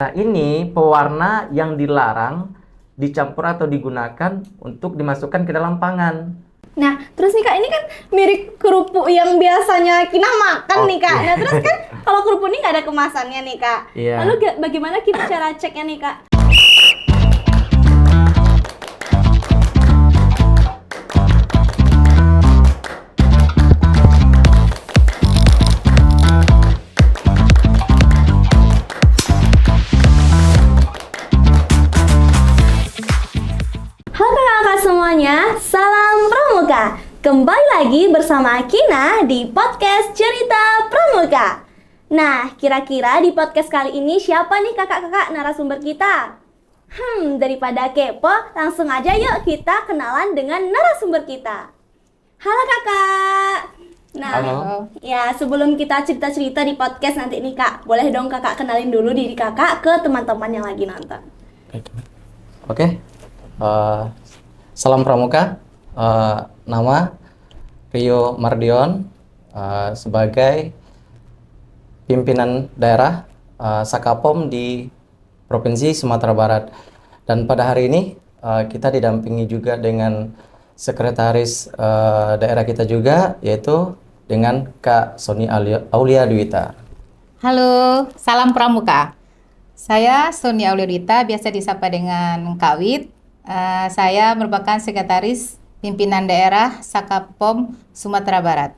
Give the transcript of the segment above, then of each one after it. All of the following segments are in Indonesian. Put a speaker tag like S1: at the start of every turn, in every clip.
S1: Nah, ini pewarna yang dilarang dicampur atau digunakan untuk dimasukkan ke dalam pangan.
S2: Nah, terus nih Kak, ini kan mirip kerupuk yang biasanya Kina makan nih Kak.
S1: Oke.
S2: Nah, terus kan kalau kerupuk ini nggak ada kemasannya nih Kak.
S1: Iya.
S2: Lalu bagaimana kita cara ceknya nih Kak? Halo kakak-kakak semuanya, salam Pramuka. Kembali lagi bersama Kina di podcast Cerita Pramuka. Nah, kira-kira di podcast kali ini siapa nih kakak-kakak narasumber kita? Daripada kepo, langsung aja yuk kita kenalan dengan narasumber kita. Halo kakak. Nah,
S1: Halo.
S2: ya sebelum kita cerita-cerita di podcast nanti nih kak, boleh dong kakak kenalin dulu diri kakak ke teman-teman yang lagi nonton.
S1: Oke. Salam Pramuka. Nama Rio Mardion, sebagai pimpinan daerah Sakapom di Provinsi Sumatera Barat. Dan pada hari ini kita didampingi juga dengan sekretaris daerah kita juga, yaitu dengan Kak Sony Aulia Dwita.
S3: Halo, salam Pramuka. Saya Sony Aulia Dwita, biasa disapa dengan Kak Wit. Saya merupakan sekretaris pimpinan daerah Sakapom Sumatera Barat.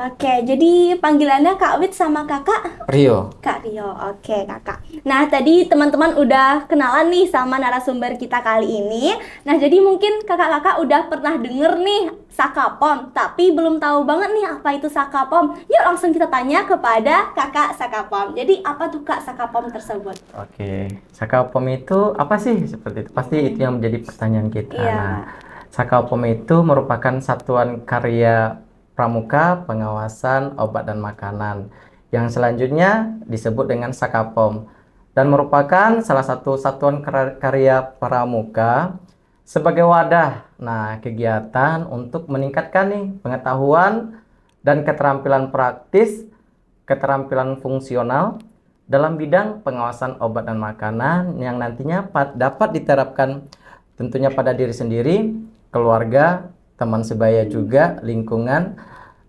S2: Oke, jadi panggilannya Kak Wit sama kakak?
S1: Rio.
S2: Kak Rio, oke kakak. Nah tadi teman-teman udah kenalan nih sama narasumber kita kali ini. Nah jadi mungkin kakak-kakak udah pernah denger nih Sakapom, tapi belum tahu banget nih apa itu Sakapom. Yuk langsung kita tanya kepada kakak Sakapom. Jadi apa tuh kak Sakapom tersebut?
S1: Oke, Sakapom itu apa sih? Seperti itu. Pasti itu yang menjadi pertanyaan kita.
S2: Iya.
S1: Nah, Sakapom itu merupakan satuan karya pramuka pengawasan obat dan makanan yang selanjutnya disebut dengan Sakapom dan merupakan salah satu satuan karya pramuka sebagai wadah kegiatan untuk meningkatkan nih pengetahuan dan keterampilan praktis, keterampilan fungsional dalam bidang pengawasan obat dan makanan yang nantinya dapat diterapkan tentunya pada diri sendiri, keluarga, teman sebaya juga, lingkungan,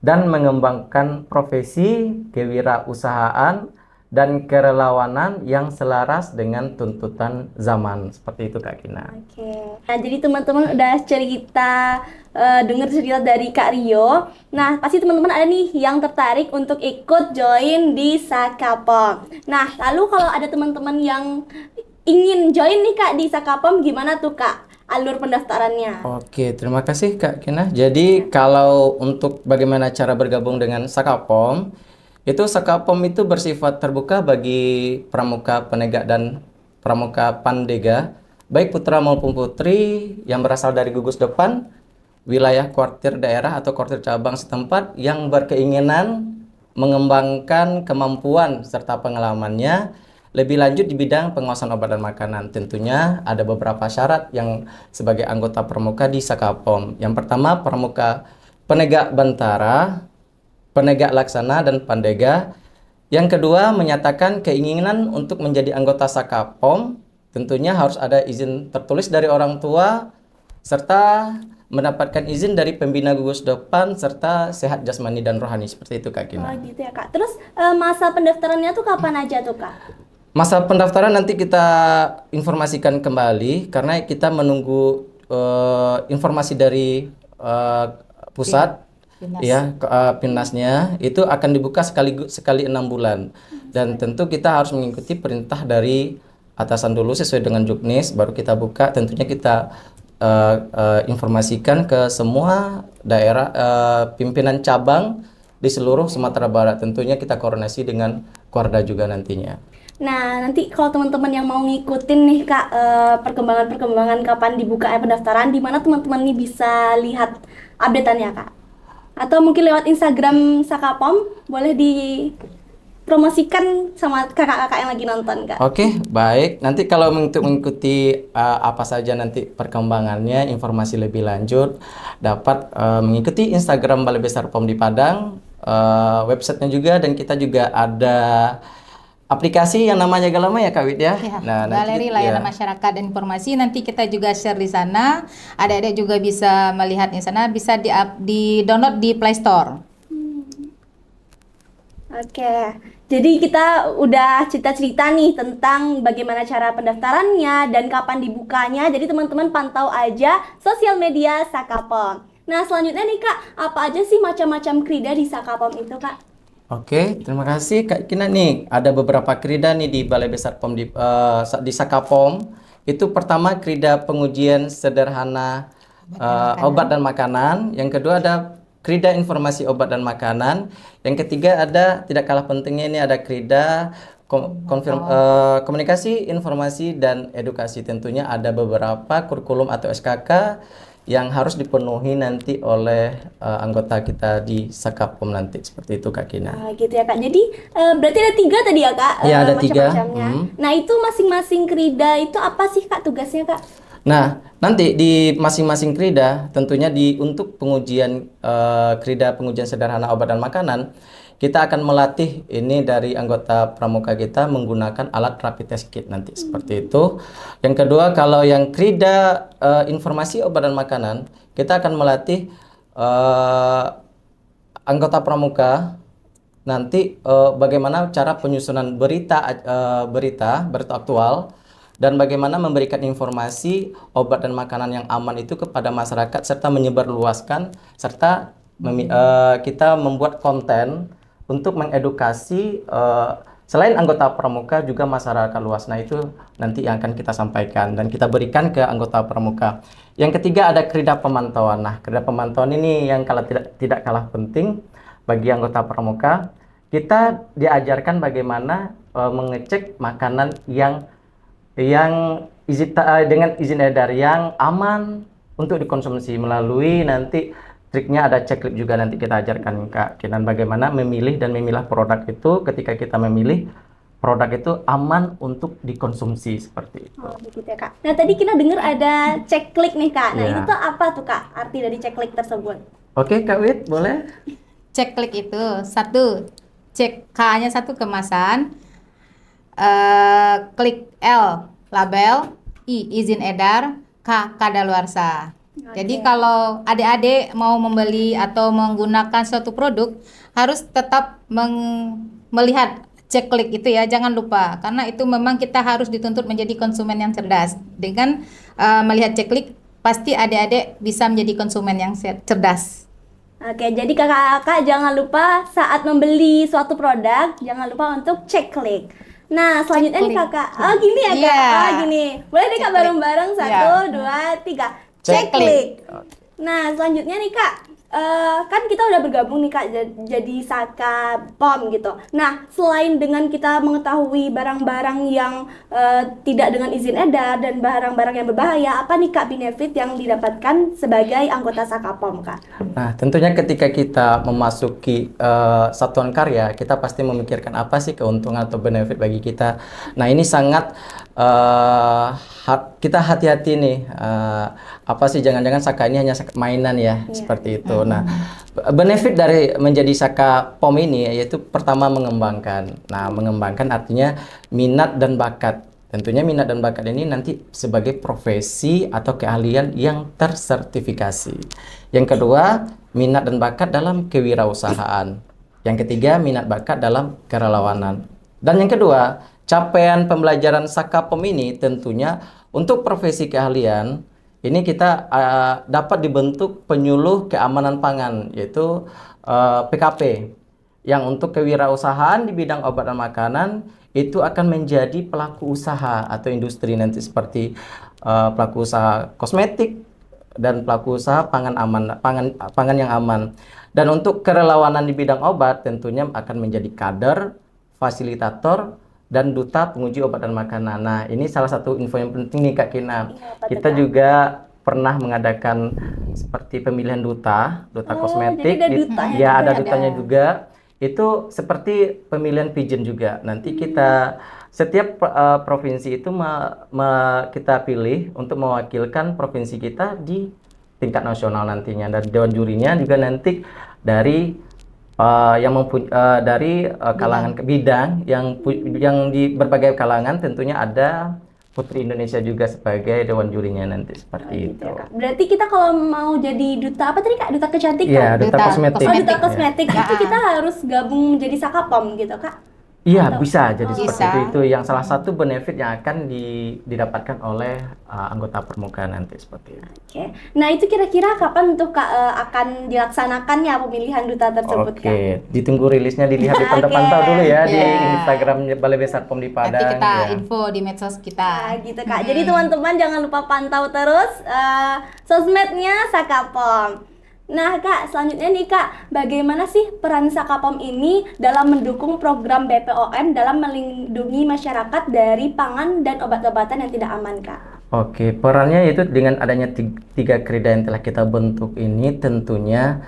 S1: dan mengembangkan profesi, kewirausahaan, dan kerelawanan yang selaras dengan tuntutan zaman. Seperti itu Kak Kina.
S2: Oke. Nah, jadi teman-teman udah dengar cerita dari Kak Rio. Nah, pasti teman-teman ada nih yang tertarik untuk ikut join di Sakapom. Nah, lalu kalau ada teman-teman yang ingin join nih Kak di Sakapom, gimana tuh Kak alur pendaftarannya?
S1: Oke, terima kasih Kak Kina. Jadi kalau untuk bagaimana cara bergabung dengan Sakapom, Sakapom itu bersifat terbuka bagi pramuka penegak dan pramuka pandega, baik putra maupun putri yang berasal dari gugus depan, wilayah kuartir daerah atau kuartir cabang setempat yang berkeinginan mengembangkan kemampuan serta pengalamannya lebih lanjut di bidang pengawasan obat dan makanan. Tentunya ada beberapa syarat yang sebagai anggota pramuka di Sakapom. Yang pertama, pramuka penegak bantara, penegak laksana, dan pandega. Yang kedua, menyatakan keinginan untuk menjadi anggota Sakapom. Tentunya harus ada izin tertulis dari orang tua, serta mendapatkan izin dari pembina gugus depan, serta sehat jasmani dan rohani. Seperti itu Kak Kina.
S2: Oh gitu ya Kak. Terus masa pendaftarannya tuh kapan aja tuh Kak?
S1: Masa pendaftaran nanti kita informasikan kembali karena kita menunggu informasi dari pusat,
S3: Pinas.
S1: ya Pinasnya itu akan dibuka sekali 6 bulan dan tentu kita harus mengikuti perintah dari atasan dulu sesuai dengan juknis, baru kita buka. Tentunya kita informasikan ke semua daerah pimpinan cabang di seluruh Sumatera Barat. Tentunya kita koordinasi dengan Kuarda juga nantinya.
S2: Nah, nanti kalau teman-teman yang mau ngikutin nih Kak, perkembangan kapan dibuka pendaftaran, di mana teman-teman nih bisa lihat update-annya Kak? Atau mungkin lewat Instagram Sakapom, boleh dipromosikan sama kakak-kakak yang lagi nonton Kak?
S1: Oke, baik. Nanti kalau untuk mengikuti apa saja nanti perkembangannya, informasi lebih lanjut, dapat mengikuti Instagram Balai Besar POM di Padang, websitenya juga, dan kita juga ada aplikasi yang namanya Galama ya Kak Wid ya.
S3: Ya,
S1: Nah,
S3: Galeri Layanan Masyarakat dan Informasi, nanti kita juga share di sana. Adik-adik juga bisa melihat di sana, bisa di download di Play Store.
S2: Oke, jadi kita udah cerita-cerita nih tentang bagaimana cara pendaftarannya dan kapan dibukanya. Jadi teman-teman pantau aja sosial media Sakapom. Nah, selanjutnya nih Kak, apa aja sih macam-macam krida di Sakapom itu Kak?
S1: Oke, terima kasih Kak Kina nih. Ada beberapa krida nih di Balai Besar POM di Sakapom. Itu pertama krida pengujian sederhana obat dan makanan. Yang kedua ada krida informasi obat dan makanan. Yang ketiga ada tidak kalah pentingnya ini ada krida komunikasi, informasi dan edukasi. Tentunya ada beberapa kurikulum atau SKK yang harus dipenuhi nanti oleh anggota kita di Sakapom nanti seperti itu Kak Kina.
S2: Nah, gitu ya Kak. Jadi berarti ada 3 tadi ya Kak?
S1: Ya, ada 3.
S2: Macam-macamnya. Nah, itu masing-masing krida itu apa sih Kak tugasnya Kak?
S1: Nah, nanti di masing-masing krida tentunya untuk pengujian krida pengujian sederhana obat dan makanan, kita akan melatih ini dari anggota pramuka kita menggunakan alat rapid test kit nanti seperti itu. Yang kedua, kalau yang krida informasi obat dan makanan, kita akan melatih anggota pramuka nanti bagaimana cara penyusunan berita aktual dan bagaimana memberikan informasi obat dan makanan yang aman itu kepada masyarakat serta menyebarluaskan serta kita membuat konten untuk mengedukasi selain anggota pramuka juga masyarakat luas. Nah, itu nanti yang akan kita sampaikan dan kita berikan ke anggota pramuka. Yang ketiga ada krida pemantauan. Nah, krida pemantauan ini yang tidak kalah penting bagi anggota pramuka. Kita diajarkan bagaimana mengecek makanan yang dengan izin edar yang aman untuk dikonsumsi melalui nanti triknya ada checklist juga nanti kita ajarkan Kak Kinan bagaimana memilih dan memilah produk itu ketika kita memilih produk itu aman untuk dikonsumsi seperti itu.
S2: Oh, begitu ya Kak. Nah, tadi kita dengar ada checklist nih Kak. Nah,
S1: Ya.
S2: itu tuh apa tuh Kak arti dari checklist tersebut?
S1: Oke Kak Wid, boleh?
S3: Checklist itu satu, cek K-nya satu kemasan, klik L label, I izin edar, K kadaluarsa. Jadi kalau adik-adik mau membeli atau menggunakan suatu produk harus tetap melihat checklist itu ya, jangan lupa karena itu memang kita harus dituntut menjadi konsumen yang cerdas. Dengan melihat checklist pasti adik-adik bisa menjadi konsumen yang cerdas.
S2: Oke, jadi kakak-kakak jangan lupa saat membeli suatu produk, jangan lupa untuk checklist. Nah, selanjutnya nih kakak, oh gini ya kak,
S3: Iya.
S2: oh gini, boleh deh kak
S3: Checklist.
S2: bareng-bareng, 1, 2, 3, checklist. Nah, selanjutnya nih kak, kan kita udah bergabung nih kak jadi Sakapom gitu. Nah, selain dengan kita mengetahui barang-barang yang tidak dengan izin edar dan barang-barang yang berbahaya, apa nih kak benefit yang didapatkan sebagai anggota Sakapom kak?
S1: Nah, tentunya ketika kita memasuki satuan karya, kita pasti memikirkan apa sih keuntungan atau benefit bagi kita. Nah, ini sangat kita hati-hati nih. Apa sih jangan-jangan Saka ini hanya mainan ya, seperti itu. Nah, benefit dari menjadi Sakapom ini yaitu pertama mengembangkan. Nah, mengembangkan artinya minat dan bakat. Tentunya minat dan bakat ini nanti sebagai profesi atau keahlian yang tersertifikasi. Yang kedua, minat dan bakat dalam kewirausahaan. Yang ketiga, minat bakat dalam kerelawanan. Dan yang kedua, capaian pembelajaran Sakapom ini tentunya untuk profesi keahlian ini kita dapat dibentuk penyuluh keamanan pangan yaitu PKP yang untuk kewirausahaan di bidang obat dan makanan itu akan menjadi pelaku usaha atau industri nanti seperti pelaku usaha kosmetik dan pelaku usaha pangan yang aman. Dan untuk kerelawanan di bidang obat tentunya akan menjadi kader, fasilitator dan duta penguji obat dan makanan. Nah, ini salah satu info yang penting nih Kak Kina. Kita juga pernah mengadakan seperti pemilihan duta kosmetik.
S2: jadi ada dutanya
S1: Ya,
S2: juga
S1: ada
S2: ya?
S1: dutanya juga. Itu seperti pemilihan pigeon juga. Nanti kita setiap provinsi itu kita pilih untuk mewakilkan provinsi kita di tingkat nasional nantinya. Dan dewan jurinya juga nanti dari dari kalangan bidang yang di berbagai kalangan, tentunya ada Putri Indonesia juga sebagai dewan jurinya nanti seperti itu.
S2: Ya, Kak. Berarti kita kalau mau jadi duta apa tadi Kak? Duta kecantikan?
S1: Iya, duta kosmetik.
S2: Oh, duta kosmetik itu
S3: Ya.
S2: kita harus gabung menjadi Sakapom gitu Kak?
S1: Iya,
S2: Atau-
S1: bisa jadi
S3: Bisa.
S1: seperti itu. Yang salah satu benefit yang akan didapatkan oleh anggota Pramuka nanti seperti itu.
S2: Oke. Nah itu kira-kira kapan tuh Kak akan dilaksanakannya pemilihan duta tersebut Kak?
S1: Oke, ditunggu rilisnya, dilihat
S2: Oke.
S1: dipantau-pantau dulu ya di
S3: Ya.
S1: Instagramnya Balai Besar POM di
S3: Nanti
S1: Padang.
S3: kita
S1: ya.
S3: info di medsos
S2: Nah,
S3: kita.
S2: gitu Kak. Jadi teman-teman jangan lupa pantau terus sosmednya Sakapom. Nah Kak, selanjutnya nih Kak, bagaimana sih peran Sakapom ini dalam mendukung program BPOM dalam melindungi masyarakat dari pangan dan obat-obatan yang tidak aman Kak?
S1: Oke, perannya itu dengan adanya tiga krida yang telah kita bentuk ini tentunya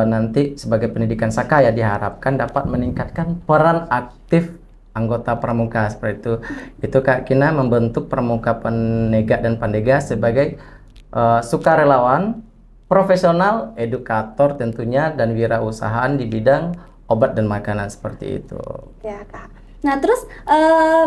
S1: nanti sebagai pendidikan Saka ya diharapkan dapat meningkatkan peran aktif anggota Pramuka seperti itu. Itu Kak Kina membentuk Pramuka Penegak dan Pandega sebagai sukarelawan, profesional, edukator tentunya, dan wirausahaan di bidang obat dan makanan seperti itu.
S2: Ya Kak. Nah terus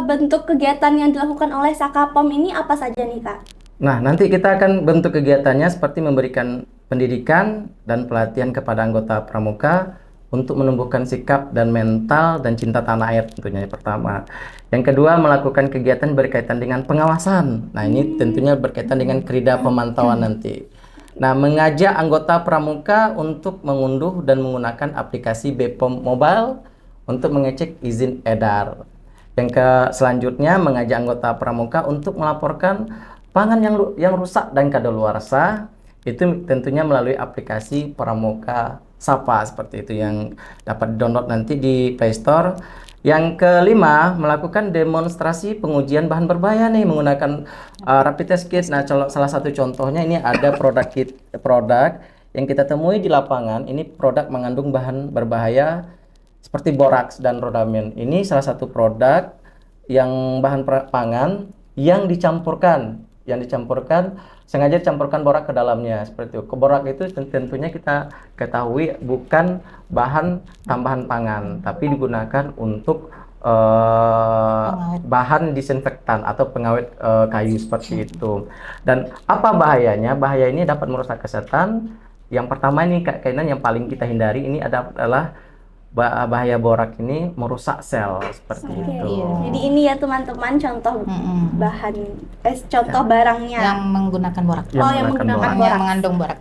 S2: bentuk kegiatan yang dilakukan oleh Sakapom ini apa saja nih Kak?
S1: Nah, nanti kita akan bentuk kegiatannya seperti memberikan pendidikan dan pelatihan kepada anggota Pramuka untuk menumbuhkan sikap dan mental dan cinta tanah air tentunya yang pertama. Yang kedua, melakukan kegiatan berkaitan dengan pengawasan. Nah, ini tentunya berkaitan dengan krida pemantauan nanti. Nah, mengajak anggota Pramuka untuk mengunduh dan menggunakan aplikasi BPOM Mobile untuk mengecek izin edar. Selanjutnya, mengajak anggota Pramuka untuk melaporkan pangan yang rusak dan kadaluarsa, itu tentunya melalui aplikasi Pramuka Sapa seperti itu yang dapat download nanti di Play Store. Yang kelima, melakukan demonstrasi pengujian bahan berbahaya nih menggunakan rapid test kit. Nah, salah satu contohnya ini ada produk yang kita temui di lapangan. Ini produk mengandung bahan berbahaya seperti boraks dan rodamin. Ini salah satu produk yang bahan pangan yang sengaja dicampurkan borak ke dalamnya seperti itu. Borak itu tentunya kita ketahui bukan bahan tambahan pangan, tapi digunakan untuk bahan disinfektan atau pengawet kayu seperti itu. Dan apa bahayanya? Bahaya ini dapat merusak kesehatan. Yang pertama ini kainan yang paling kita hindari ini adalah bahaya borak ini merusak sel seperti
S2: Oke,
S1: itu.
S2: iya. Jadi ini ya teman-teman contoh bahan contoh barangnya.
S3: Yang menggunakan borak.
S1: Yang
S2: yang menggunakan
S1: borak.
S3: Yang
S2: borak.
S3: mengandung borak.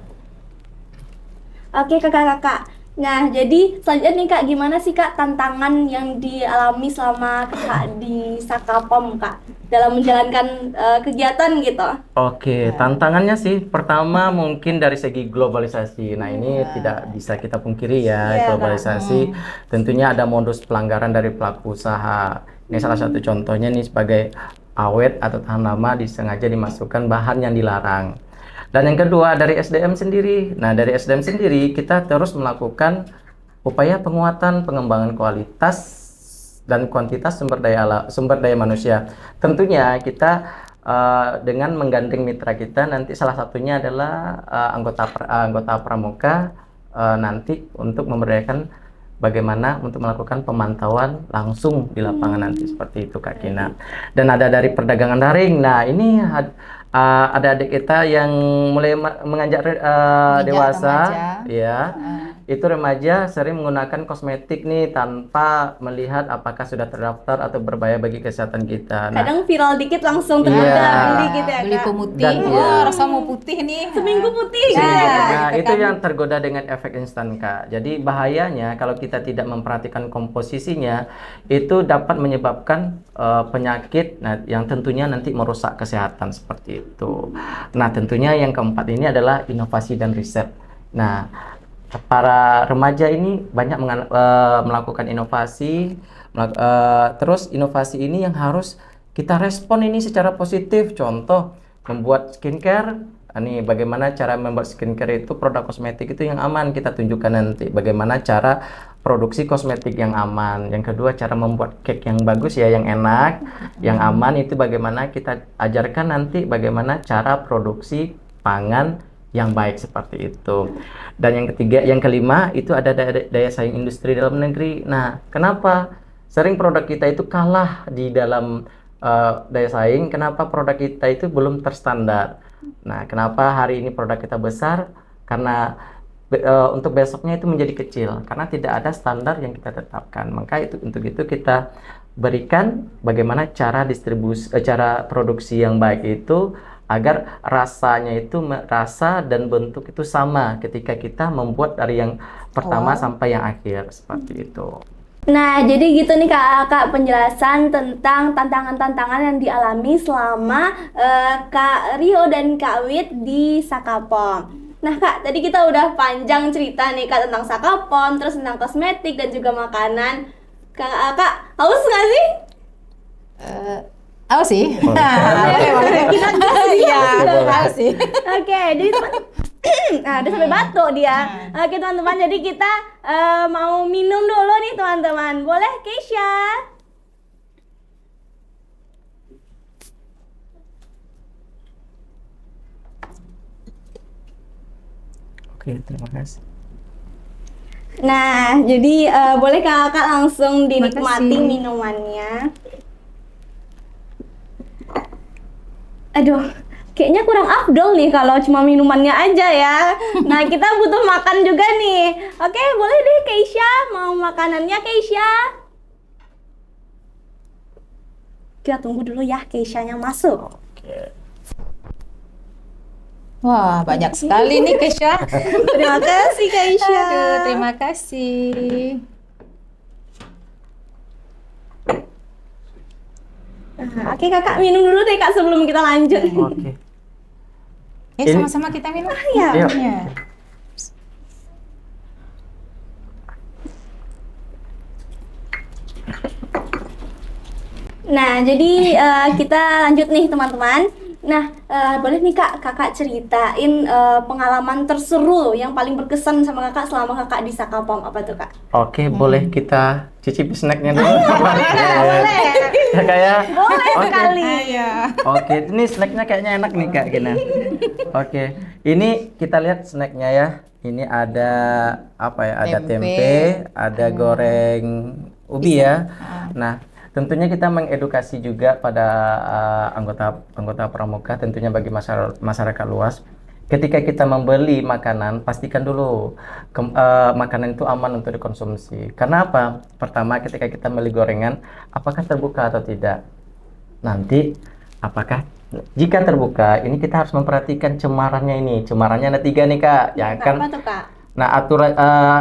S2: Oke kakak-kakak. Nah jadi selanjutnya nih Kak, gimana sih Kak tantangan yang dialami selama Kakak di Sakapom Kak dalam menjalankan kegiatan gitu?
S1: Oke, tantangannya sih pertama mungkin dari segi globalisasi. Nah, ini tidak bisa kita pungkiri ya,
S2: Iya, Kak.
S1: globalisasi. Tentunya ada modus pelanggaran dari pelaku usaha. Ini salah satu contohnya nih sebagai awet atau tahan lama disengaja dimasukkan bahan yang dilarang. Dan yang kedua dari SDM sendiri. Nah, dari SDM sendiri kita terus melakukan upaya penguatan pengembangan kualitas dan kuantitas sumber daya manusia. Tentunya kita dengan menggandeng mitra kita nanti salah satunya adalah anggota Pramuka nanti untuk memberdayakan bagaimana untuk melakukan pemantauan langsung di lapangan nanti seperti itu Kak Kina. Dan ada dari perdagangan daring. Nah, ini ada adik kita yang mulai menganjak dewasa,
S3: remaja.
S1: ya. Itu remaja sering menggunakan kosmetik nih tanpa melihat apakah sudah terdaftar atau berbahaya bagi kesehatan kita. Nah,
S2: Kadang viral dikit langsung
S1: Iya.
S2: tergoda beli gitu ya
S3: Beli
S2: Kak.
S3: pemutih.
S1: Dan
S3: Oh,
S1: iya.
S3: rasa mau putih nih.
S2: Seminggu putih gitu
S3: Nah,
S2: ya Kak.
S1: nah,
S3: gitu
S1: itu
S3: kan.
S1: yang tergoda dengan efek instan Kak. Jadi bahayanya kalau kita tidak memperhatikan komposisinya itu dapat menyebabkan penyakit yang tentunya nanti merusak kesehatan seperti itu. Nah, tentunya yang keempat ini adalah inovasi dan riset. Nah, para remaja ini banyak melakukan inovasi, terus inovasi ini yang harus kita respon ini secara positif. Contoh, membuat skincare. Ini bagaimana cara membuat skincare itu, produk kosmetik itu yang aman kita tunjukkan nanti. Bagaimana cara produksi kosmetik yang aman. Yang kedua, cara membuat cake yang bagus ya, yang enak, yang aman itu bagaimana kita ajarkan nanti bagaimana cara produksi pangan yang baik seperti itu. Dan yang ketiga, yang kelima itu ada daya saing industri dalam negeri. Nah, kenapa sering produk kita itu kalah di dalam daya saing? Kenapa produk kita itu belum terstandar? Nah, kenapa hari ini produk kita besar? Karena untuk besoknya itu menjadi kecil karena tidak ada standar yang kita tetapkan. Maka untuk itu kita berikan bagaimana cara distribusi, cara produksi yang baik itu agar rasanya itu rasa dan bentuk itu sama ketika kita membuat dari yang pertama sampai yang akhir seperti itu.
S2: Nah, jadi gitu nih Kak penjelasan tentang tantangan-tantangan yang dialami selama Kak Rio dan Kak Wit di Sakapom. Nah Kak, tadi kita udah panjang cerita nih Kak tentang Sakapom, terus tentang kosmetik dan juga makanan. Kak, haus nggak sih?
S3: Haus sih. Oke, boleh.
S2: Kita gas dia.
S3: Haus sih.
S2: Oke, jadi teman, nah dia sampai batuk dia. Oke teman-teman, jadi kita mau minum dulu nih teman-teman. Boleh Keisha?
S1: Oke, terima kasih.
S2: Nah, jadi boleh kakak langsung dinikmati
S3: Makasih.
S2: minumannya. Aduh, kayaknya kurang afdol nih kalau cuma minumannya aja ya. Nah, kita butuh makan juga nih. Oke, boleh deh Keisha, mau makanannya Keisha? Kita tunggu dulu ya Keisha-nya masuk.
S1: Oke.
S3: Wah, banyak sekali nih Keisha.
S2: Terima kasih Keisha.
S3: Aduh, terima kasih.
S2: Nah, oke kakak minum dulu deh kak sebelum kita lanjut.
S1: Oke.
S3: Sama-sama kita minum.
S2: Ya.
S1: Yuk.
S3: Ya.
S2: Nah, jadi kita lanjut nih teman-teman. Nah, boleh nih kak, kakak ceritain pengalaman terseru yang paling berkesan sama kakak selama kakak di Sakapom, apa tuh kak?
S1: Oke, boleh kita cicipi snacknya dulu.
S2: Boleh.
S1: Ya, kayak.
S2: Boleh
S1: Oke.
S2: sekali.
S1: Oke, ini snacknya kayaknya enak nih Kak Gina. Oke, ini kita lihat snacknya ya. Ini ada apa ya? Ada tempe, ada goreng ubi ya. Nah, tentunya kita mengedukasi juga pada anggota pramuka, tentunya bagi masyarakat luas. Ketika kita membeli makanan, pastikan dulu makanan itu aman untuk dikonsumsi. Karena apa? Pertama, ketika kita beli gorengan, apakah terbuka atau tidak? Nanti, apakah jika terbuka, ini kita harus memperhatikan cemarannya ini. Cemarannya ada 3 nih Kak. Ya kan?
S2: Apa tuh kak?
S1: Nah, aturan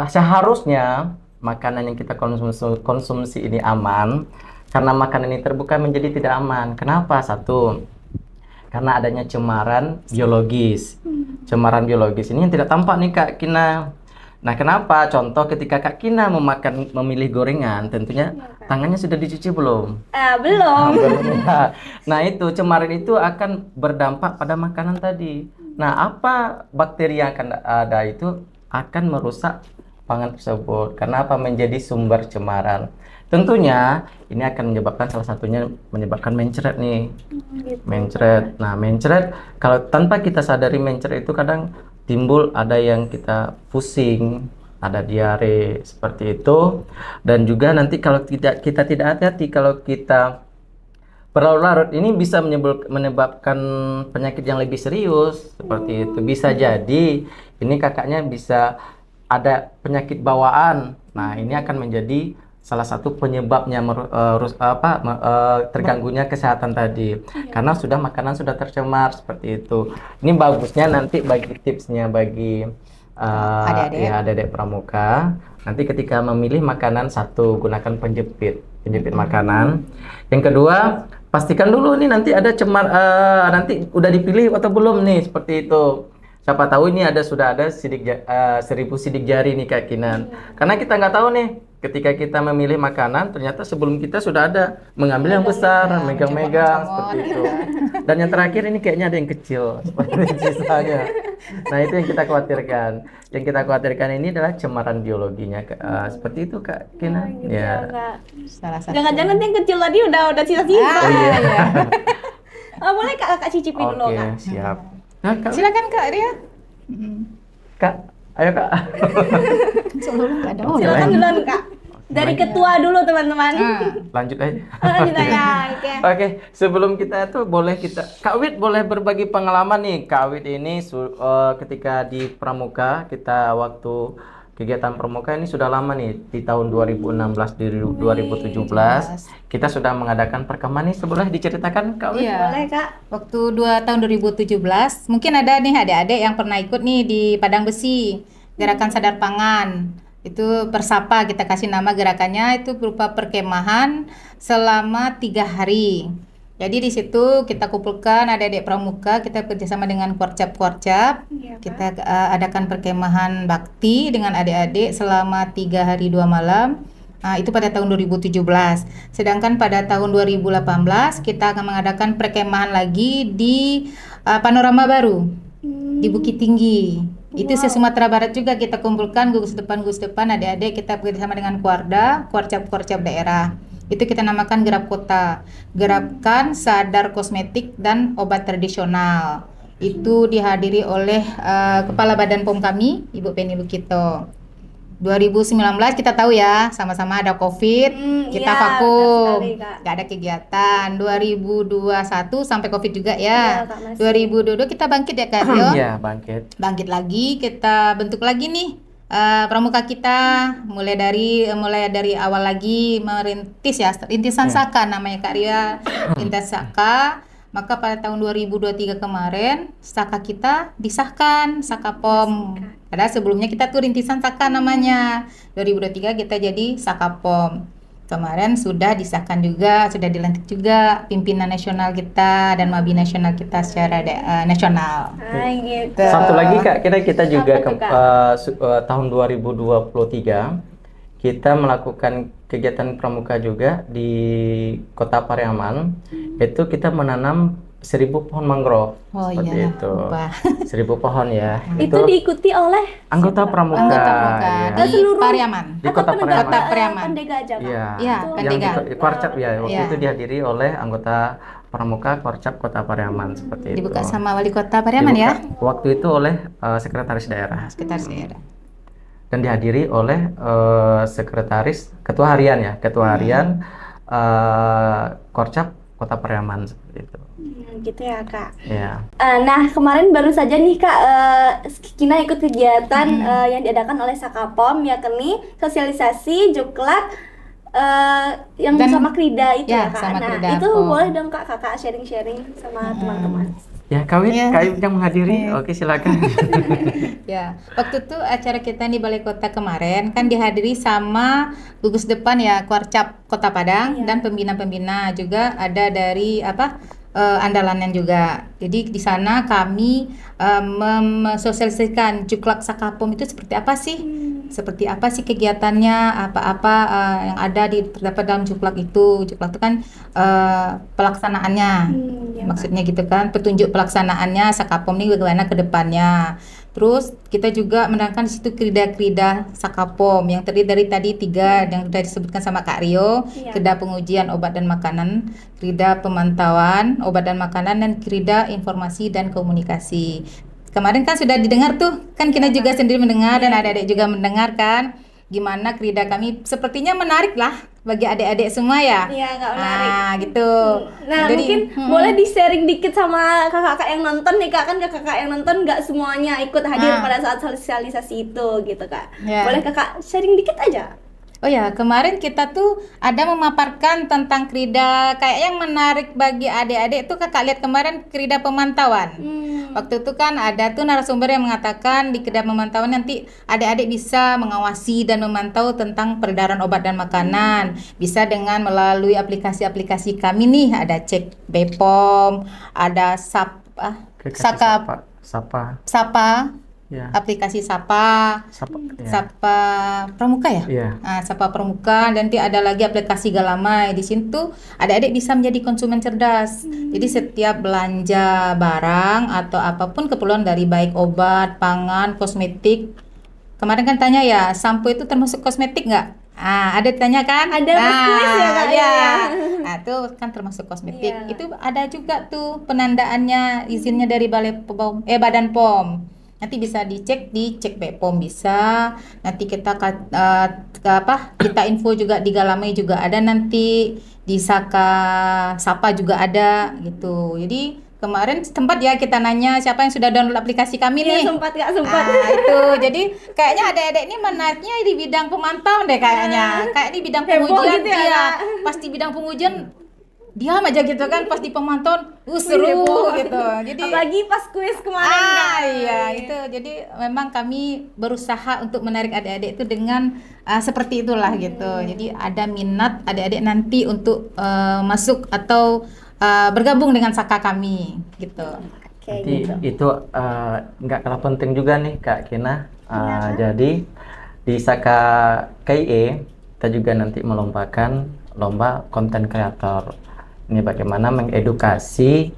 S1: seharusnya makanan yang kita konsumsi ini aman. Karena makanan ini terbuka menjadi tidak aman. Kenapa? Satu, karena adanya cemaran biologis. Cemaran biologis ini yang tidak tampak nih Kak Kina. Nah, kenapa? Contoh ketika Kak Kina memilih gorengan, tentunya tangannya sudah dicuci belum?
S2: Belum.
S1: Belum ya. Nah, itu cemaran itu akan berdampak pada makanan tadi. Nah, apa bakteri yang akan ada itu akan merusak pangan tersebut. Karena apa? Menjadi sumber cemaran. Tentunya ini akan menyebabkan salah satunya menyebabkan mencret nih. Mencret. Nah, mencret kalau tanpa kita sadari mencret itu kadang timbul ada yang kita pusing, ada diare seperti itu. Dan juga nanti kalau kita tidak hati-hati, kalau kita berlarut-larut ini bisa menyebabkan penyakit yang lebih serius seperti itu. Bisa jadi ini kakaknya bisa ada penyakit bawaan. Nah, ini akan menjadi salah satu penyebabnya terganggunya kesehatan tadi. Karena makanan sudah tercemar seperti itu. Ini bagusnya nanti bagi tipsnya bagi adik-adik pramuka. Nanti ketika memilih makanan, satu, gunakan penjepit makanan. Yang kedua, pastikan dulu nih nanti ada cemar, nanti udah dipilih atau belum nih seperti itu. Siapa tahu ini sudah ada 1000 sidik jari nih Kak Kinan. Karena kita nggak tahu nih, ketika kita memilih makanan, ternyata sebelum kita sudah ada mengambil yang besar, megang-megang seperti itu. Dan yang terakhir ini kayaknya ada yang kecil seperti sisanya. Nah, itu yang kita khawatirkan. Yang kita khawatirkan ini adalah cemaran biologinya, seperti itu Kak Kinan. Ya.
S3: Salah satu.
S2: Jangan-jangan nanti yang kecil tadi udah sisa-sisa.
S1: Oh iya.
S2: Boleh kakak cicipi dulu kak?
S1: Oke, siap. Nah, Kak,
S3: Silakan Kak Ria.
S1: Kak, ayo Kak.
S3: Sebelum nggak ada
S2: Silakan duluan Kak. Dari ketua dulu teman-teman.
S1: Lanjut aja.
S2: Lanjut aja. Oke.
S1: Oke, sebelum kita tuh Kak Wit boleh berbagi pengalaman nih. Kak Wit ini ketika di Pramuka, kita waktu kegiatan Pramuka ini sudah lama nih, di tahun 2016 di 2017 kita sudah mengadakan perkemahan nih. Boleh diceritakan Kak Wit?
S3: Iya.
S2: Boleh Kak.
S3: Waktu tahun 2017, mungkin ada nih adik-adik yang pernah ikut nih di Padang Besi, Gerakan Sadar Pangan. Itu Persapa, kita kasih nama gerakannya, itu berupa perkemahan selama 3 hari. Jadi di situ kita kumpulkan adik-adik pramuka, kita kerjasama dengan Korcap,
S2: Iya, Kak.
S3: kita adakan perkemahan bakti dengan adik-adik selama 3 hari 2 malam. Itu pada tahun 2017. Sedangkan pada tahun 2018 kita akan mengadakan perkemahan lagi di Panorama Baru di Bukit Tinggi. Itu se-Sumatera Barat juga kita kumpulkan gugus depan adik-adik, kita bekerjasama dengan Kuarda, Korcap daerah. Itu kita namakan Gerap Kota, Gerakan Sadar Kosmetik dan Obat Tradisional. Itu dihadiri oleh Kepala Badan POM kami, Ibu Penny Lukito. 2019 kita tahu ya, sama-sama ada COVID, kita
S2: iya,
S3: vakum,
S2: benar sekali, Kak.
S3: nggak ada kegiatan. 2021 sampai COVID juga
S2: Iya,
S3: ya.
S2: Kak, masih.
S3: 2022 kita bangkit ya Kak Rio.
S1: Iya, bangkit.
S3: Bangkit lagi, kita bentuk lagi nih pramuka kita, mulai dari awal lagi merintis ya, rintisan Saka namanya Kak Ria, rintisan Saka. Maka pada tahun 2023 kemarin Saka kita disahkan, Saka POM. Padahal sebelumnya kita tuh rintisan Saka namanya. 2023 kita jadi Saka POM. Kemarin sudah disahkan juga, sudah dilantik juga pimpinan nasional kita dan Mabi nasional kita secara nasional.
S2: Gitu.
S1: Satu lagi Kak, kita juga
S2: Apa tuh, Kak?
S1: tahun 2023 kita melakukan kegiatan pramuka juga di Kota Pariaman. Itu kita menanam 1000 pohon mangrove.
S3: Oh
S1: seperti
S3: iya,
S1: itu.
S3: lupa.
S1: 1000 pohon ya.
S2: Itu diikuti oleh
S1: anggota pramuka.
S3: Anggota pramuka
S1: ya.
S3: di
S2: Seluruh-
S3: Pariaman.
S1: Di Kota Pariaman.
S3: Kota Pariaman.
S2: Pendega aja Kak.
S1: Iya.
S3: Iya,
S2: Itu
S3: Pendega.
S1: Yang di Korcap ya, waktu
S3: Iya.
S1: itu dihadiri oleh anggota pramuka Korcap Kota Pariaman seperti itu.
S3: Dibuka sama Wali Kota Pariaman ya.
S1: Dibuka waktu itu oleh sekretaris daerah
S3: Sekitar daerah.
S1: dan dihadiri oleh sekretaris ketua harian ya, ketua harian Korcap Kota Pariaman seperti itu.
S2: Gitu ya Kak.
S1: Ya.
S2: Nah kemarin baru saja nih Kak, Kina ikut kegiatan yang diadakan oleh Sakapom, yakni sosialisasi Juklak yang
S3: Dan-
S2: sama Krida itu
S3: ya,
S2: ya Kak.
S3: sama
S2: Nah
S3: Krida
S2: itu
S3: Pom.
S2: boleh dong Kak, kakak sharing-sharing sama teman-teman.
S1: Ya, Kawit
S3: Iya.
S1: yang menghadiri. Oke, silakan.
S3: Ya, waktu itu acara kita di Balai Kota kemarin kan dihadiri sama gugus depan ya Kuarcap Kota Padang dan pembina-pembina juga ada dari andalannya juga. Jadi di sana kami mensosialisasikan Juklak Sakapom itu seperti apa sih? Seperti apa sih kegiatannya? Apa-apa yang ada terdapat dalam Juklak itu? Juklak itu kan pelaksanaannya. Maksudnya gitu kan, petunjuk pelaksanaannya Sakapom ini bagaimana ke depannya. Terus kita juga menerangkan di situ krida-krida Sakapom yang terdiri dari tadi 3 yang sudah disebutkan sama Kak Rio, krida pengujian obat dan makanan, krida pemantauan obat dan makanan, dan krida informasi dan komunikasi. Kemarin kan sudah didengar tuh, kan kita juga sendiri mendengar dan adik-adik juga mendengarkan gimana krida kami, sepertinya menarik lah bagi adik-adik semua ya.
S2: Iya, Kak, menarik.
S3: Gitu.
S2: Nah
S3: Jadi,
S2: mungkin boleh di-sharing dikit sama kakak-kakak yang nonton nih Kak, kan kakak-kakak yang nonton nggak semuanya ikut hadir pada saat sosialisasi itu gitu Kak.
S3: Ya.
S2: Boleh kakak sharing dikit aja?
S3: Oh ya, kemarin kita tuh ada memaparkan tentang krida kayak yang menarik bagi adik-adik tuh kakak lihat kemarin krida pemantauan. Waktu itu kan ada tuh narasumber yang mengatakan di krida pemantauan nanti adik-adik bisa mengawasi dan memantau tentang peredaran obat dan makanan. Bisa dengan melalui aplikasi-aplikasi kami nih, ada Cek BPOM, ada Sapa,
S1: Ya.
S3: aplikasi Sapa.
S1: Ya.
S3: Sapa Pramuka ya?
S1: Iya.
S3: Nah, Sapa Pramuka, dan nanti ada lagi aplikasi Galamai. Di situ adik-adik bisa menjadi konsumen cerdas. Jadi setiap belanja barang atau apapun keperluan dari baik obat, pangan, kosmetik. Kemarin kan tanya ya, sampo itu termasuk kosmetik nggak? Ada tanya kan?
S2: Ada pas kuis ya, Kak?
S3: Iya.
S2: Iya.
S3: Nah, itu kan termasuk kosmetik.
S2: Iya.
S3: Itu ada juga tuh penandaannya, izinnya dari Badan POM. Nanti bisa dicek di Cek BPOM bisa. Nanti kita info juga di Galamai juga ada, nanti di Sapa juga ada gitu. Jadi kemarin sempat ya kita nanya siapa yang sudah download aplikasi kami
S2: Iya,
S3: nih.
S2: sempat Kak, sempat.
S3: Itu jadi kayaknya adik-adik ini menariknya di bidang pemantauan deh kayaknya. Kayak di bidang
S2: Heboh
S3: pengujian
S2: gitu ya,
S3: dia.
S2: Kak?
S3: Pas di bidang pengujian diam aja gitu kan, pas di pemantauan seru
S2: heboh.
S3: gitu. Jadi
S2: Apalagi pas kuis kemarin Kak.
S3: iya itu. Jadi memang kami berusaha untuk menarik adik-adik itu dengan seperti itulah gitu. Jadi ada minat adik-adik nanti untuk masuk atau bergabung dengan Saka kami gitu.
S2: Kayak
S1: Nanti
S2: gitu.
S1: itu nggak kalah penting juga nih Kak Kina. Jadi di Saka KIE kita juga nanti melombakan lomba konten kreator. Ini bagaimana mengedukasi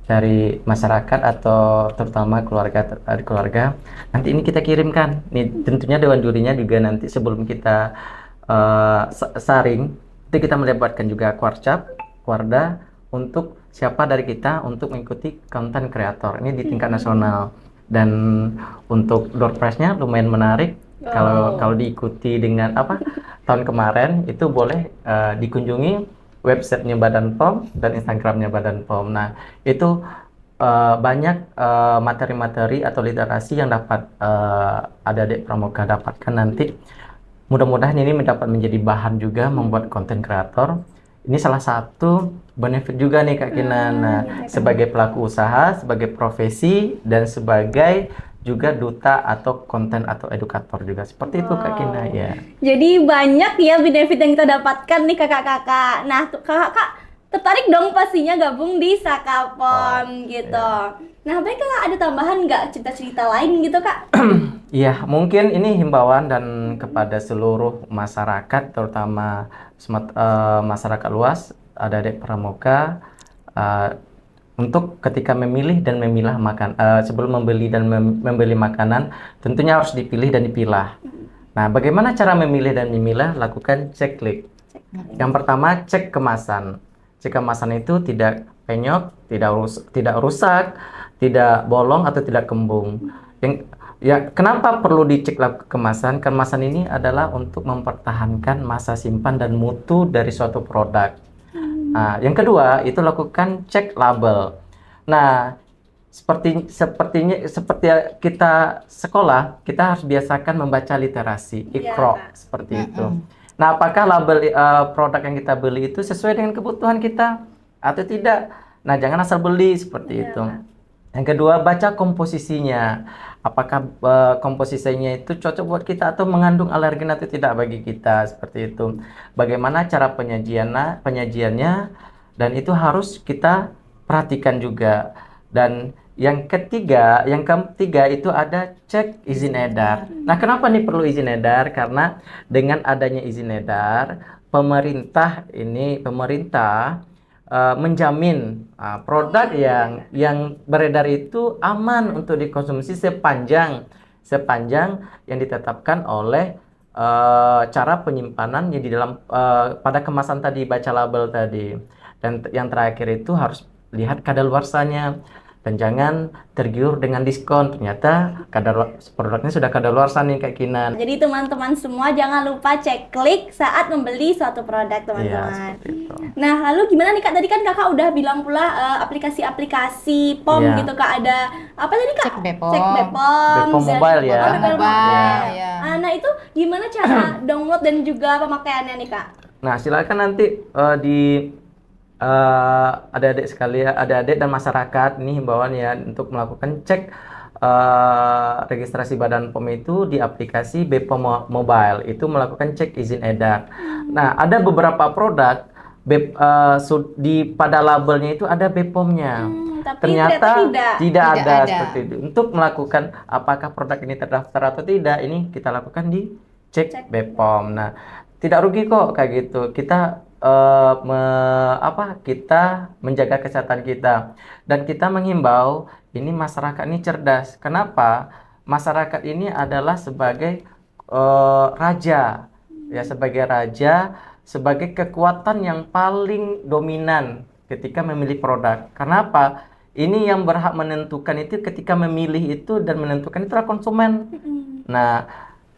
S1: dari masyarakat atau terutama keluarga. Nanti ini kita kirimkan. Nih tentunya dewan jurinya juga nanti sebelum kita saring, itu kita melibatkan juga Warda untuk siapa dari kita untuk mengikuti konten kreator ini di tingkat nasional. Dan untuk door prize-nya lumayan menarik. Kalau diikuti dengan tahun kemarin itu boleh dikunjungi websitenya Badan POM dan Instagramnya Badan POM. Nah itu banyak materi-materi atau literasi yang dapat adik-adik pramuka dapatkan nanti. Mudah-mudahan ini dapat menjadi bahan juga membuat konten kreator. Ini salah satu benefit juga nih Kak Kina. Nah, sebagai pelaku usaha, sebagai profesi, dan sebagai juga duta atau konten atau edukator juga. Seperti itu Kak Kina ya.
S2: Jadi banyak ya benefit yang kita dapatkan nih kakak-kakak. Nah, kakak tertarik dong pastinya gabung di Sakapom gitu. Nah, baik Kakak ada tambahan nggak cerita-cerita lain gitu Kak?
S1: Iya, mungkin ini himbauan dan kepada seluruh masyarakat, terutama masyarakat luas, adik-adik pramuka, untuk ketika memilih dan memilah sebelum membeli dan membeli makanan, tentunya harus dipilih dan dipilah. Nah, bagaimana cara memilih dan memilah? Lakukan ceklik. Yang pertama, cek kemasan. Cek kemasan itu tidak penyok, tidak rusak, tidak bolong atau tidak kembung. Kenapa perlu dicek kemasan? Kemasan ini adalah untuk mempertahankan masa simpan dan mutu dari suatu produk. Nah, yang kedua itu lakukan cek label. Nah, seperti kita sekolah, kita harus biasakan membaca literasi, Iqra, seperti itu. Nah, apakah label produk yang kita beli itu sesuai dengan kebutuhan kita atau tidak? Nah, jangan asal beli seperti itu. Yang kedua, baca komposisinya. Apakah komposisinya itu cocok buat kita atau mengandung alergen atau tidak bagi kita, seperti itu. Bagaimana cara penyajiannya, dan itu harus kita perhatikan juga. Dan yang ketiga itu ada cek izin edar. Nah, kenapa nih perlu izin edar? Karena dengan adanya izin edar, pemerintah menjamin produk yang beredar itu aman untuk dikonsumsi sepanjang yang ditetapkan oleh cara penyimpanan yang di dalam pada kemasan tadi, baca label tadi. Dan yang terakhir itu harus lihat kadaluarsanya. Dan jangan tergiur dengan diskon, ternyata produknya sudah kadaluarsa nih Kak Kinan.
S2: Jadi teman-teman semua jangan lupa cek klik saat membeli suatu produk teman-teman. Nah, lalu gimana nih Kak? Tadi kan Kakak udah bilang pula aplikasi-aplikasi POM gitu Kak, ada apa tadi Kak?
S3: Cek BPOM.
S2: Cek BPOM
S1: mobile ya.
S3: Mobile, ya.
S2: Nah, itu gimana cara download dan juga pemakaiannya nih Kak?
S1: Nah, silakan nanti adik-adik sekalian, adik-adik dan masyarakat, ini himbauan ya untuk melakukan cek registrasi Badan POM itu di aplikasi BPOM Mobile, itu melakukan cek izin edar. Nah, ada beberapa produk pada labelnya itu ada BPOM-nya.
S2: Tapi
S1: Ternyata tidak ada seperti itu. Untuk melakukan apakah produk ini terdaftar atau tidak, ini kita lakukan di cek BPOM. Nah, tidak rugi kok kayak gitu. Kita kita menjaga kesehatan kita, dan kita menghimbau ini masyarakat ini cerdas. Kenapa? Masyarakat ini adalah sebagai raja, ya, sebagai kekuatan yang paling dominan ketika memilih produk. Kenapa? ini yang berhak menentukan itu ketika memilih itu dan menentukan itu adalah konsumen. Nah,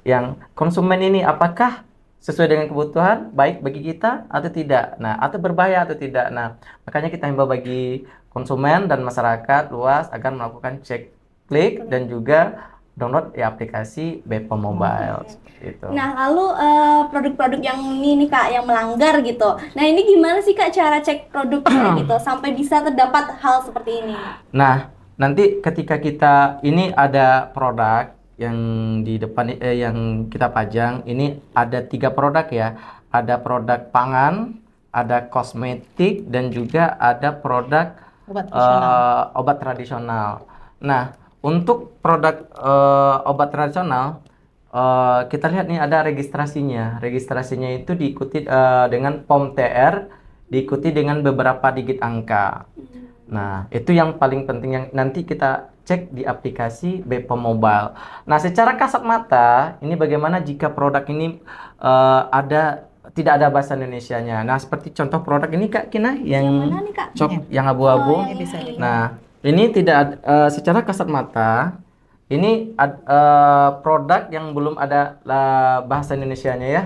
S1: yang konsumen ini apakah sesuai dengan kebutuhan baik bagi kita atau tidak? Nah, atau berbahaya atau tidak? Nah, makanya kita himbau bagi konsumen dan masyarakat luas agar melakukan cek klik dan juga download aplikasi Bepom Mobile seperti itu.
S2: Nah, lalu produk-produk yang ini nih Kak, yang melanggar gitu. Nah, ini gimana sih Kak cara cek produknya gitu sampai bisa terdapat hal seperti ini?
S1: Nah, nanti ketika kita ini ada produk yang di depan yang kita pajang, ini ada 3 produk ya. Ada produk pangan, ada kosmetik dan juga ada produk obat tradisional. Nah, untuk produk obat tradisional kita lihat nih ada registrasinya. Registrasinya itu diikuti dengan POM TR, diikuti dengan beberapa digit angka. Nah, itu yang paling penting yang nanti kita cek di aplikasi Bepom Mobile. Nah, secara kasat mata, ini bagaimana jika produk ini tidak ada bahasa Indonesianya. Nah, seperti contoh produk ini Kak Kina yang
S2: mana nih, Kak?
S1: yang abu-abu.
S2: yang ini.
S1: Nah, ini tidak secara kasat mata ini produk yang belum ada bahasa Indonesianya ya.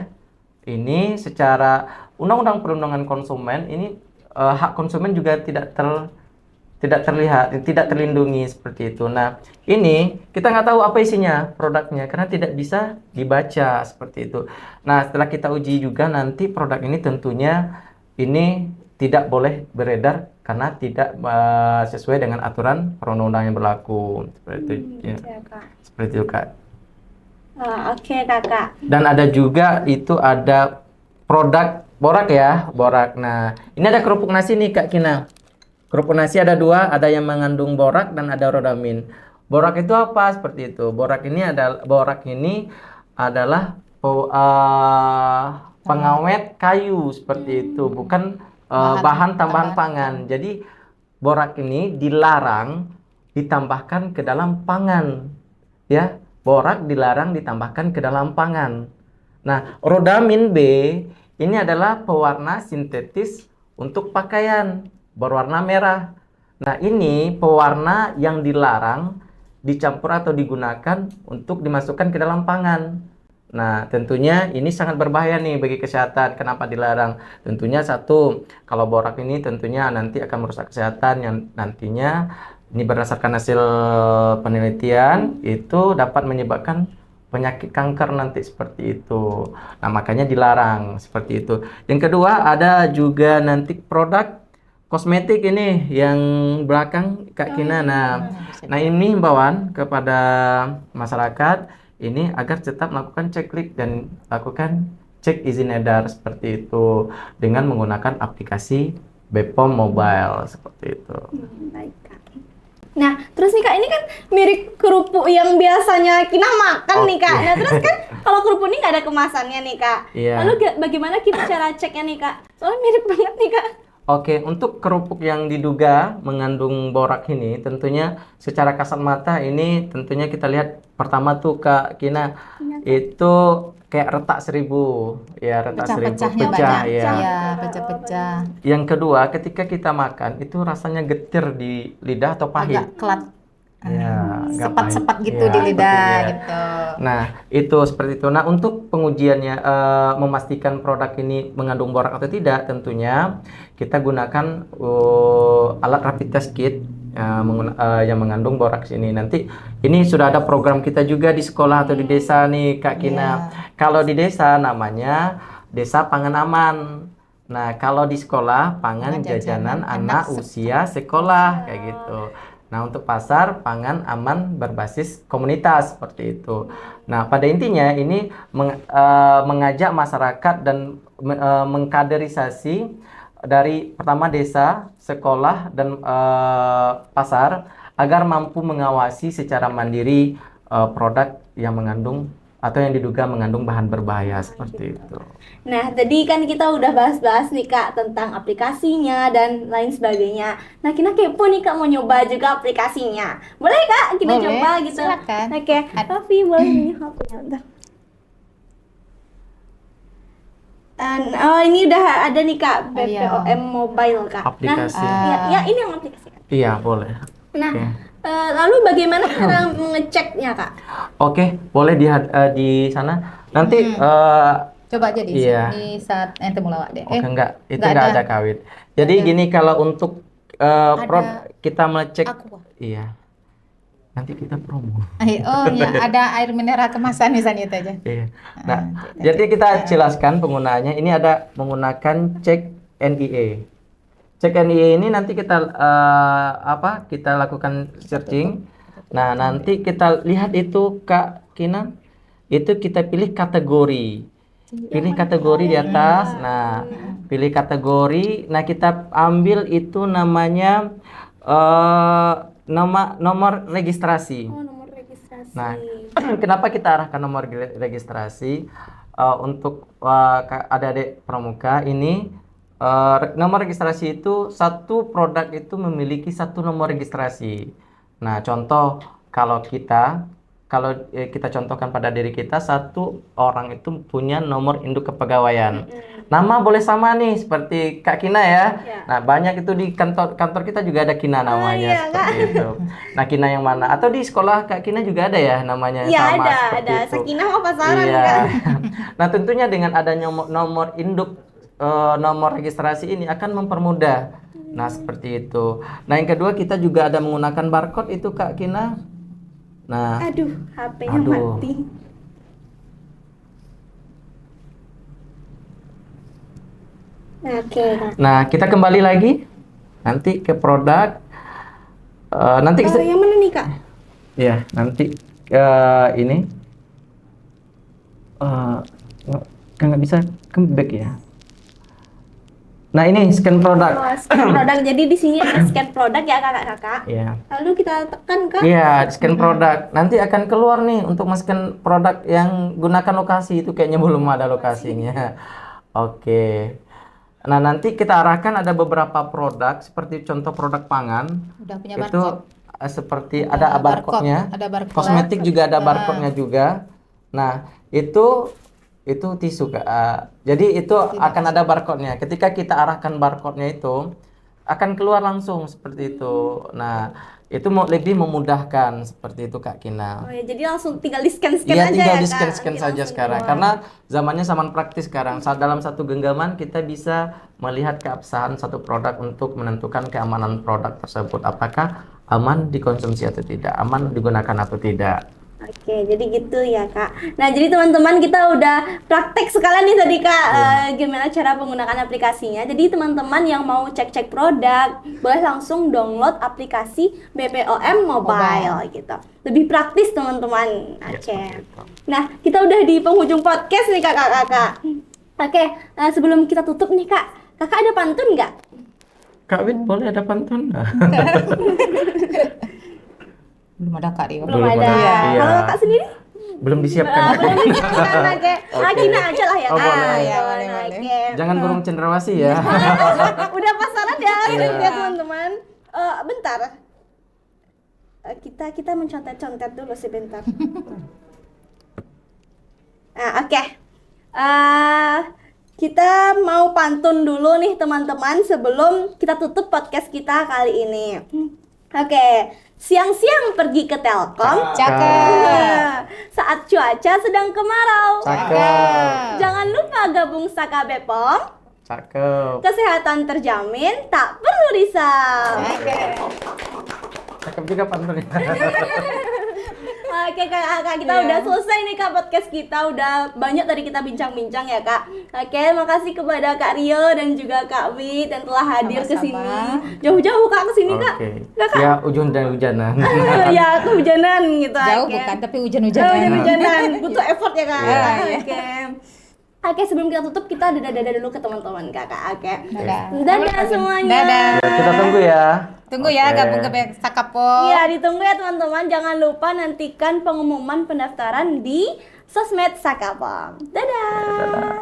S1: Ini secara Undang-Undang Perlindungan Konsumen ini hak konsumen juga tidak terlihat, tidak terlindungi seperti itu. Nah, ini kita nggak tahu apa isinya produknya karena tidak bisa dibaca seperti itu. Nah, setelah kita uji juga nanti produk ini tentunya ini tidak boleh beredar karena tidak sesuai dengan aturan perundang-undangan yang berlaku seperti itu. Ya. Seperti itu Kak.
S2: Oke Kakak.
S1: Dan ada juga itu ada produk borak ya, borak. Nah, ini ada kerupuk nasi nih Kak Kina. Kerupuk nasi ada 2, ada yang mengandung borak dan ada rodamin. Borak itu apa? Seperti itu. Borak ini adalah pengawet kayu seperti itu, bukan bahan tambahan pangan. Jadi borak ini dilarang ditambahkan ke dalam pangan. Ya, borak dilarang ditambahkan ke dalam pangan. Nah, rodamin B ini adalah pewarna sintetis untuk pakaian berwarna merah. Nah, ini pewarna yang dilarang dicampur atau digunakan untuk dimasukkan ke dalam pangan. Nah, tentunya ini sangat berbahaya nih bagi kesehatan. Kenapa dilarang? Tentunya satu, kalau borak ini tentunya nanti akan merusak kesehatan yang nantinya ini berdasarkan hasil penelitian itu dapat menyebabkan penyakit kanker nanti seperti itu. Nah, makanya dilarang seperti itu. Yang kedua, ada juga nanti produk kosmetik ini yang belakang Kak Kina. Nah, ini himbauan kepada masyarakat ini agar tetap melakukan cek klik dan lakukan cek izin edar seperti itu dengan menggunakan aplikasi Bepom Mobile seperti itu.
S2: Baik Kak. Nah, terus nih Kak, ini kan mirip kerupuk yang biasanya Kina makan nih Kak. Nah, terus kan kalau kerupuk ini nggak ada kemasannya nih Kak.
S1: Iya.
S2: Lalu bagaimana kita cara ceknya nih Kak? Soalnya mirip banget nih Kak.
S1: Oke, untuk kerupuk yang diduga mengandung borak ini tentunya secara kasat mata ini tentunya kita lihat pertama tuh Kak Kina itu kayak retak 1000 ya, retak 1000 pecah ya.
S3: Ya, pecah-pecah.
S1: Yang kedua, ketika kita makan itu rasanya getir di lidah atau pahit.
S3: Agak kelat.
S1: Ya, agak
S3: Sepat-sepat
S1: pahit.
S3: gitu
S1: Ya,
S3: di lidah
S1: seperti ya.
S3: gitu.
S1: Nah, itu seperti itu. Nah, untuk pengujiannya memastikan produk ini mengandung borak atau tidak, tentunya kita gunakan alat rapid test kit yang mengandung borak ini. Nanti ini sudah ada program kita juga di sekolah atau di desa nih, Kak Kina. Kalau di desa namanya Desa Pangan Aman. Nah, kalau di sekolah pangan jajanan anak usia sekolah kayak gitu. Nah, untuk pasar pangan aman berbasis komunitas seperti itu. Nah, pada intinya ini mengajak masyarakat dan mengkaderisasi dari pertama desa, sekolah dan pasar agar mampu mengawasi secara mandiri produk yang mengandung atau yang diduga mengandung bahan berbahaya seperti itu.
S2: Nah, tadi kan kita udah bahas-bahas nih Kak tentang aplikasinya dan lain sebagainya. Nah, Kina kepo nih Kak mau nyoba juga aplikasinya. Boleh Kak kita
S3: Boleh,
S2: coba gitu?
S3: silakan.
S2: Oke, tapi boleh nih HP-nya. Bentar. Oh, ini udah ada nih Kak,
S3: Oh, iya.
S2: BPOM Mobile Kak.
S1: Aplikasi.
S2: Nah, ya ini yang aplikasi Kak.
S1: Iya, boleh.
S2: Nah,
S1: Oke.
S2: lalu bagaimana cara mengeceknya Kak?
S1: Oke, boleh di sana. Nanti
S3: Coba aja di
S1: iya.
S3: sini saat ente mulai deh.
S1: Oke, enggak, itu
S3: nggak
S1: enggak
S3: ada.
S1: ada kawit. Jadi
S3: Ada.
S1: gini, kalau untuk kita mengecek,
S3: Aqua.
S1: iya, nanti kita promo.
S3: Oh ya, ada air mineral kemasan misalnya itu aja.
S1: Iya. Nah,
S3: Ah,
S1: jadi kita jelaskan penggunaannya. Ini ada menggunakan cek NIE. Cek NIE ini nanti kita kita lakukan searching. Nah, nanti kita lihat itu Kak Kina, itu kita pilih kategori. Pilih kategori di atas. Nah, pilih kategori. Nah, kita ambil itu namanya nomor registrasi.
S2: Oh, nomor registrasi.
S1: Nah, kenapa kita arahkan nomor registrasi untuk adik-adik pramuka ini? Nomor registrasi itu satu produk itu memiliki satu nomor registrasi. Nah, contoh kalau kita contohkan pada diri kita, satu orang itu punya nomor induk kepegawaian. Nama boleh sama nih seperti Kak Kina ya. Nah, banyak itu di kantor kita juga ada Kina namanya seperti itu. Nah, Kina yang mana? Atau di sekolah Kak Kina juga ada ya namanya
S2: Iya,
S1: sama seperti
S2: ada.
S1: itu.
S2: Sakinah mau pasaran
S1: Iya.
S2: Kak.
S1: Nah, tentunya dengan adanya nomor induk nomor registrasi ini akan mempermudah. Nah, seperti itu. Nah, yang kedua kita juga ada menggunakan barcode itu Kak Kina. Nah,
S2: Aduh, HP-nya
S1: Aduh.
S2: mati. Oke, Kak.
S1: nah kita kembali lagi nanti ke produk. Nanti
S2: Yang mana nih Kak?
S1: ya nanti ini nggak bisa ke back ya. Nah, ini scan produk.
S2: Oh, scan produk. Jadi di sini ada scan produk ya kakak-kakak.
S1: Iya.
S2: Lalu kita tekan Kak.
S1: Iya, scan produk. Nanti akan keluar nih untuk scan produk yang gunakan lokasi itu kayaknya belum ada lokasinya. Oke. Nah, nanti kita arahkan ada beberapa produk seperti contoh produk pangan.
S3: Udah punya
S1: Itu
S3: barcode.
S1: seperti ada barcode-nya.
S3: Ada barcode.
S1: Kosmetik juga ada barcode-nya juga. Nah, itu tisu Kak. Jadi itu akan ada barcode-nya. Ketika kita arahkan barcode-nya itu akan keluar langsung seperti itu. Nah, itu lebih memudahkan seperti itu Kak Kina.
S2: Oh ya, jadi langsung tinggal di-scan-scan
S1: Iya,
S2: aja
S1: tinggal
S2: ya
S1: di
S2: Kak.
S1: scan-scan
S2: Nanti
S1: saja
S2: langsung
S1: sekarang.
S2: keluar.
S1: Karena zamannya zaman praktis sekarang. Dalam satu genggaman kita bisa melihat keabsahan satu produk untuk menentukan keamanan produk tersebut. Apakah aman dikonsumsi atau tidak, aman digunakan atau tidak.
S2: Oke, jadi gitu ya Kak. Nah, jadi teman-teman kita udah praktek sekalian nih tadi Kak, gimana cara menggunakan aplikasinya. Jadi teman-teman yang mau cek-cek produk, boleh langsung download aplikasi BPOM Mobile gitu. Lebih praktis teman-teman.
S1: Ya,
S2: Oke.
S1: seperti itu.
S2: Nah, kita udah di penghujung podcast nih kakak-kakak. Oke, sebelum kita tutup nih Kak, Kakak ada pantun nggak?
S1: Kak Win, boleh ada pantun?
S3: Belum ada Kak Rio.
S2: Belum
S1: Belum
S2: ada.
S1: ada, iya.
S2: Kalau Kakak sendiri?
S1: Belum disiapkan.
S2: Belum disiapkan. Oke. Akina aja lah ya
S1: Oh,
S2: Kak.
S1: boleh.
S3: Ya, boleh, boleh.
S2: Oke.
S1: Jangan burung cendrawasih ya.
S2: Udah pasaran ya,
S1: Iya.
S2: ya teman-teman. Bentar. Kita mencontet-contet dulu sebentar. Nah, oke. Kita mau pantun dulu nih teman-teman sebelum kita tutup podcast kita kali ini. Oke, siang-siang pergi ke Telkom.
S3: Cakep.
S2: Saat cuaca sedang kemarau.
S1: Cakep.
S2: Jangan lupa gabung Saka Bepom.
S1: Cakep.
S2: Kesehatan terjamin, tak perlu risau.
S1: Cakep juga pantunnya.
S2: Oke Kak, kita udah selesai nih Kak podcast kita. Udah banyak tadi kita bincang-bincang ya Kak. Oke, makasih kepada Kak Rio dan juga Kak Wit yang telah hadir ke sini.
S3: Sama-sama.
S2: Jauh-jauh Kak ke sini Kak.
S1: Oke.
S2: Kakak.
S1: Ya, ujung dan hujanan.
S2: Ya, kehujanan gitu.
S3: Jauh
S2: oke.
S3: bukan, tapi
S2: Oh,
S3: hujan-hujanan.
S2: hujan-hujanan. Butuh effort ya Kak.
S3: Iya, iya.
S2: Oke. Oke, sebelum kita tutup kita dadah-dadah dulu ke teman-teman Kakak. Oke.
S3: Dadah.
S2: Dadah semuanya.
S3: Dadah.
S1: Ya, kita tunggu ya.
S3: Tunggu ya
S1: Oke.
S3: gabung ke Sakapom.
S2: Iya, ditunggu ya teman-teman. Jangan lupa nantikan pengumuman pendaftaran di sosmed Sakapom. Dadah.
S1: Dadah.